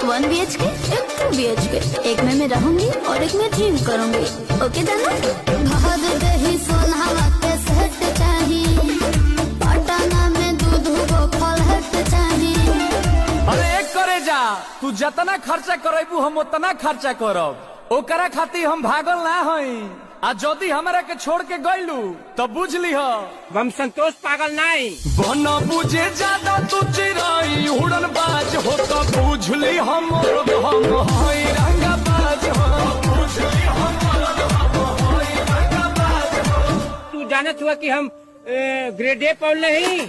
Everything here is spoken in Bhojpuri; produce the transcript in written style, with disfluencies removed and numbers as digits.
1 BHK, एक 2 BHK। एक में मैं रहूंगी और एक में ड्रीम करूंगी। ओके दाना? भाग दही सोनावा के सेट चाहिए, पटना में दूध को फलहट चाहिए। अरे एक करे जा, तू जतना खर्चा करेबू हम उतना खर्चा करब। ओकरा खातिर हम भागल ना हई। आ जदि हमरा के छोड़ के गइलू तो बुझ लीह हम संतोष पागल नहीं। बन बुझे ज्यादा तू चिराई उड़न बाज हो तो बुझ ली हम हई रंगबाज हो। बुझ ली हम हई रंगबाज हो। तू जानत हुआ कि हम ग्रेड ए पढ़ नहीं।